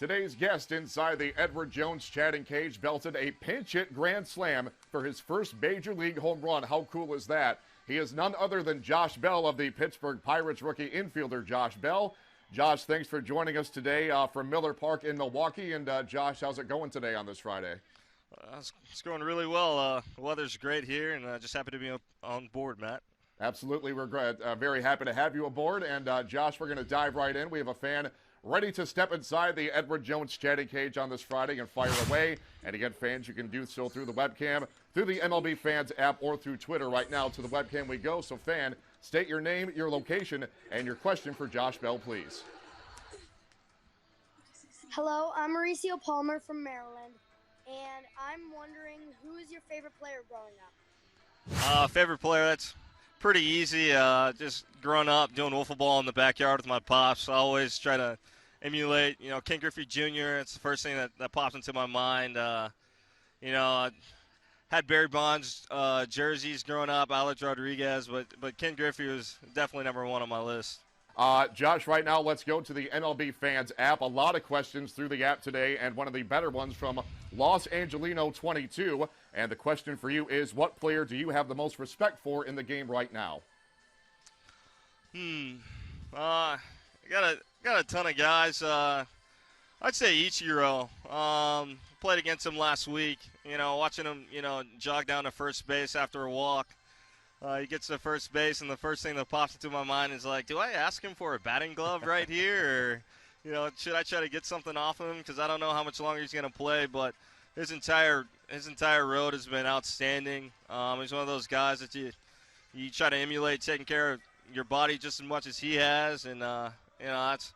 Today's guest inside the Edward Jones chatting cage belted a pinch hit grand slam for his first major league home run. How cool is that? He is none other than Josh Bell of the Pittsburgh Pirates, rookie infielder Josh Bell. Josh, thanks for joining us today from Miller Park in Milwaukee. And Josh, how's it going today on this Friday? It's going really well. The weather's great here, and just happy to be on board, Matt. Absolutely. We're very happy to have you aboard. And Josh, we're going to dive right in. We have a fan ready to step inside the Edward Jones chatting cage on this Friday and fire away. And again, fans, you can do so through the webcam, through the MLB Fans app, or through Twitter. Right now, to the webcam we go. So, fan, state your name, your location, and your question for Josh Bell, please. Hello, I'm Mauricio Palmer from Maryland, and I'm wondering, who is your favorite player growing up? Favorite player, that's pretty easy. Just growing up doing wiffle ball in the backyard with my pops. I always try to emulate, Ken Griffey Jr. It's the first thing that pops into my mind. I had Barry Bonds jerseys growing up, Alex Rodriguez, but Ken Griffey was definitely number one on my list. Josh, right now, let's go to the MLB Fans app. A lot of questions through the app today, and one of the better ones from Los Angelino 22. And the question for you is, what player do you have the most respect for in the game right now? I got a ton of guys. I'd say Ichiro. Played against him last week. Watching him, jog down to first base after a walk. He gets to first base, and the first thing that pops into my mind is like, do I ask him for a batting glove right here, or should I try to get something off him? Because I don't know how much longer he's going to play. But his entire road has been outstanding. He's one of those guys that you try to emulate, taking care of your body just as much as he has, and that's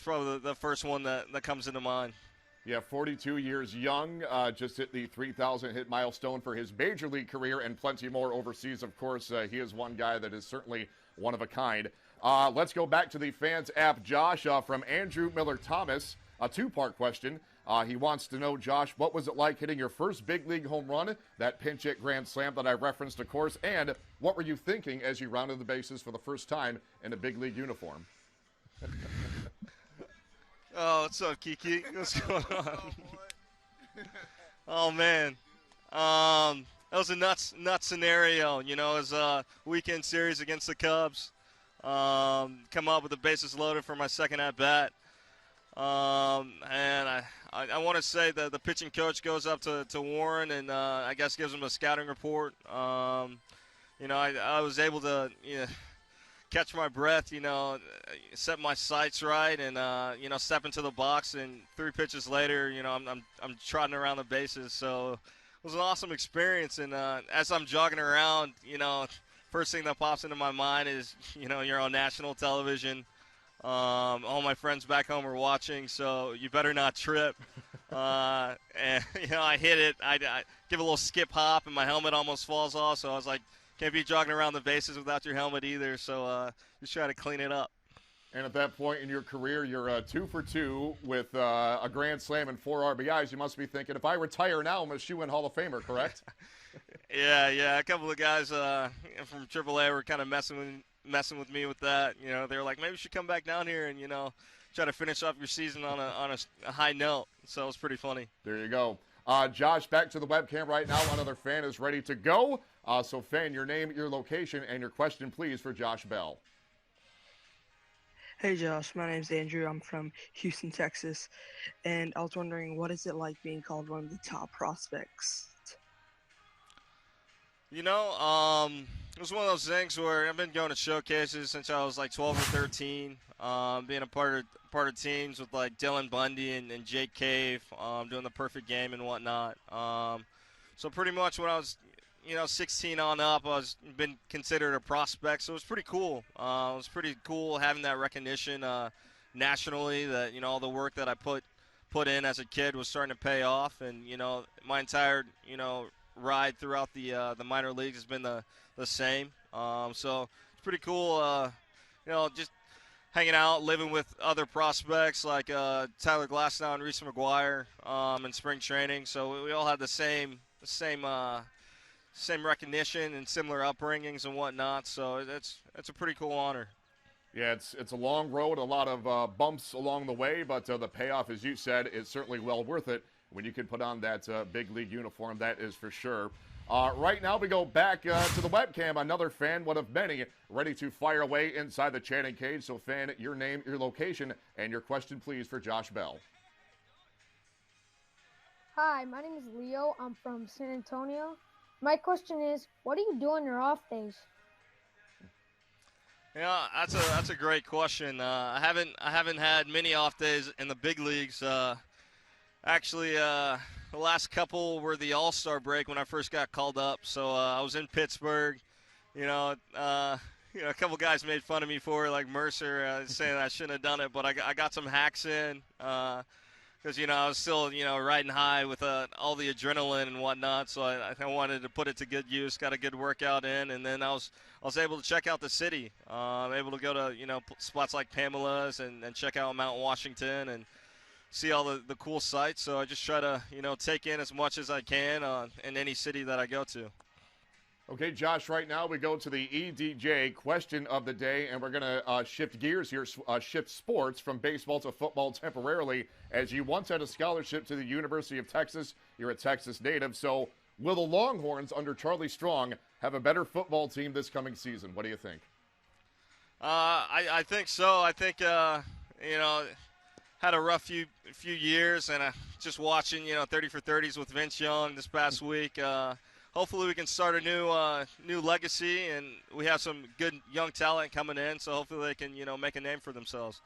probably the first one that comes into mind. Yeah, 42 years young, just hit the 3,000 hit milestone for his major league career, and plenty more overseas. Of course, he is one guy that is certainly one of a kind. Let's go back to the Fans app, Josh, from Andrew Miller Thomas. A two-part question. He wants to know, Josh, what was it like hitting your first big league home run, that pinch hit grand slam that I referenced, of course, and what were you thinking as you rounded the bases for the first time in a big league uniform? Oh, what's up, Kiki? What's going on? Oh, man. That was a nuts scenario. It was a weekend series against the Cubs. Come up with the bases loaded for my second at-bat. And I want to say that the pitching coach goes up to Warren and I guess gives him a scouting report. I was able to catch my breath, set my sights right, and step into the box. And 3 pitches later, I'm trotting around the bases. So it was an awesome experience. And as I'm jogging around, first thing that pops into my mind is, you're on national television. All my friends back home are watching, so you better not trip. And I hit it. I give a little skip hop, and my helmet almost falls off. So I was like, can't be jogging around the bases without your helmet either, so just try to clean it up. And at that point in your career, you're 2 for 2 with a grand slam and 4 RBIs. You must be thinking, if I retire now, I'm a shoe-in Hall of Famer, correct? Yeah. A couple of guys from AAA were kind of messing with me with that. They were like, maybe you should come back down here and, try to finish off your season on a high note. So it was pretty funny. There you go. Josh, back to the webcam right now. Another fan is ready to go. So, fan, your name, your location, and your question, please, for Josh Bell. Hey, Josh. My name's Andrew. I'm from Houston, Texas. And I was wondering, what is it like being called one of the top prospects? It was one of those things where I've been going to showcases since I was like 12 or 13, being a part of teams with like Dylan Bundy and Jake Cave, doing the perfect game and whatnot. So pretty much when I was 16 on up, I was been considered a prospect, so it was pretty cool. It was pretty cool having that recognition nationally, that all the work that I put in as a kid was starting to pay off, and my entire ride throughout the minor leagues has been the same. So it's pretty cool. Just hanging out, living with other prospects like Tyler Glasnow and Reese McGuire in spring training. So we all had the same recognition and similar upbringings and whatnot. So it's a pretty cool honor. Yeah, it's a long road, a lot of bumps along the way, but the payoff, as you said, is certainly well worth it when you can put on that big league uniform. That is for sure. Right now, we go back to the webcam. Another fan, one of many, ready to fire away inside the chatting cage. So, fan, your name, your location, and your question, please, for Josh Bell. Hi, my name is Leo. I'm from San Antonio. My question is, what do you do on your off days? Yeah, that's a great question. I haven't had many off days in the big leagues. Actually, the last couple were the All-Star break when I first got called up. So I was in Pittsburgh. A couple guys made fun of me for it, like Mercer, saying I shouldn't have done it. But I got some hacks in because I was still riding high with all the adrenaline and whatnot. So I wanted to put it to good use. Got a good workout in, and then I was able to check out the city. Able to go to spots like Pamela's and check out Mount Washington and see all the cool sights. So I just try to take in as much as I can in any city that I go to. Okay, Josh, right now we go to the EDJ question of the day, and we're going to shift gears here, shift sports from baseball to football temporarily, as you once had a scholarship to the University of Texas. You're a Texas native, so will the Longhorns under Charlie Strong have a better football team this coming season? What do you think? I think so. I think, had a rough few years, and just watching, 30 for 30s with Vince Young this past week. Hopefully we can start a new legacy, and we have some good young talent coming in, so hopefully they can, make a name for themselves.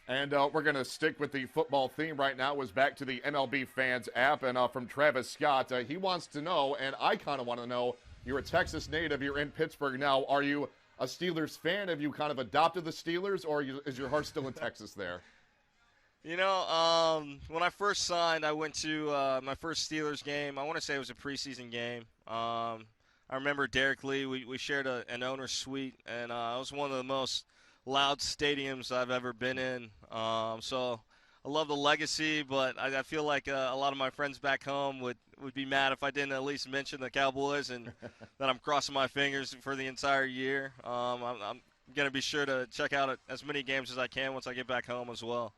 And we're going to stick with the football theme right now. Was back to the MLB Fans app, and from Travis Scott. He wants to know, and I kind of want to know, you're a Texas native, you're in Pittsburgh now. Are you a Steelers fan? Have you kind of adopted the Steelers, or is your heart still in Texas there? When I first signed, I went to my first Steelers game. I want to say it was a preseason game. I remember Derek Lee. We shared an owner's suite, and it was one of the most loud stadiums I've ever been in. So I love the legacy, but I feel like a lot of my friends back home would be mad if I didn't at least mention the Cowboys and that I'm crossing my fingers for the entire year. I'm going to be sure to check out as many games as I can once I get back home as well.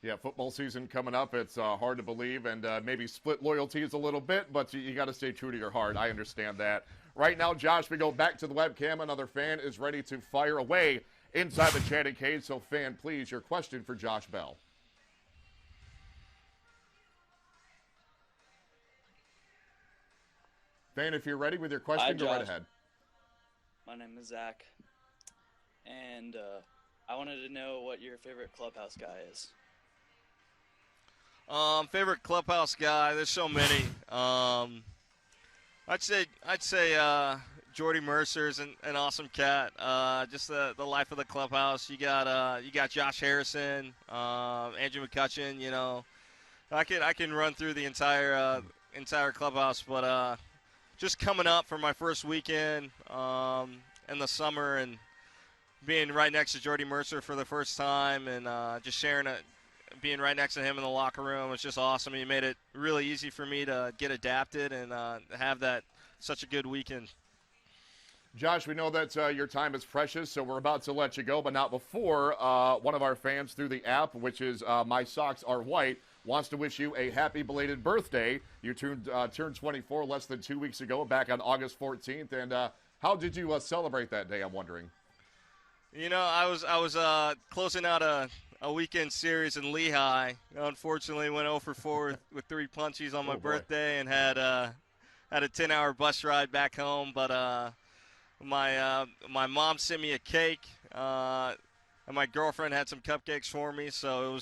Yeah, football season coming up. It's hard to believe, and maybe split loyalties a little bit, but you got to stay true to your heart. I understand that. Right now, Josh, we go back to the webcam. Another fan is ready to fire away inside the chatting cage. So, fan, please, your question for Josh Bell. Fan, if you're ready with your question, go right ahead. My name is Zach, and I wanted to know what your favorite clubhouse guy is. Favorite clubhouse guy? There's so many. I'd say Jordy Mercer's an awesome cat. Just the life of the clubhouse. You got Josh Harrison, Andrew McCutcheon. I can run through the entire clubhouse, but just coming up for my first weekend in the summer and being right next to Jordy Mercer for the first time and just sharing being right next to him in the locker room was just awesome. He made it really easy for me to get adapted and have such a good weekend. Josh, we know that your time is precious, so we're about to let you go, but not before one of our fans through the app, which is My Socks Are White, wants to wish you a happy belated birthday. You turned 24 less than 2 weeks ago, back on August 14th, and how did you celebrate that day, I'm wondering? I was closing out a weekend series in Lehigh. Unfortunately, went 0 for 4 with 3 punchies on my birthday and had a 10-hour bus ride back home. But my mom sent me a cake, and my girlfriend had some cupcakes for me. So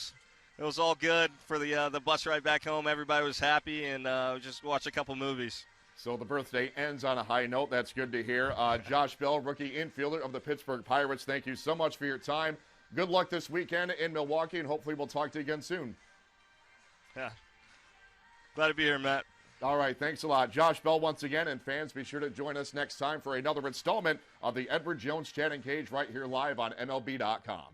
it was all good for the bus ride back home. Everybody was happy, and just watched a couple movies. So the birthday ends on a high note. That's good to hear. Josh Bell, rookie infielder of the Pittsburgh Pirates, thank you so much for your time. Good luck this weekend in Milwaukee, and hopefully we'll talk to you again soon. Yeah. Glad to be here, Matt. All right, thanks a lot. Josh Bell once again, and fans, be sure to join us next time for another installment of the Edward Jones Chatting Cage right here live on MLB.com.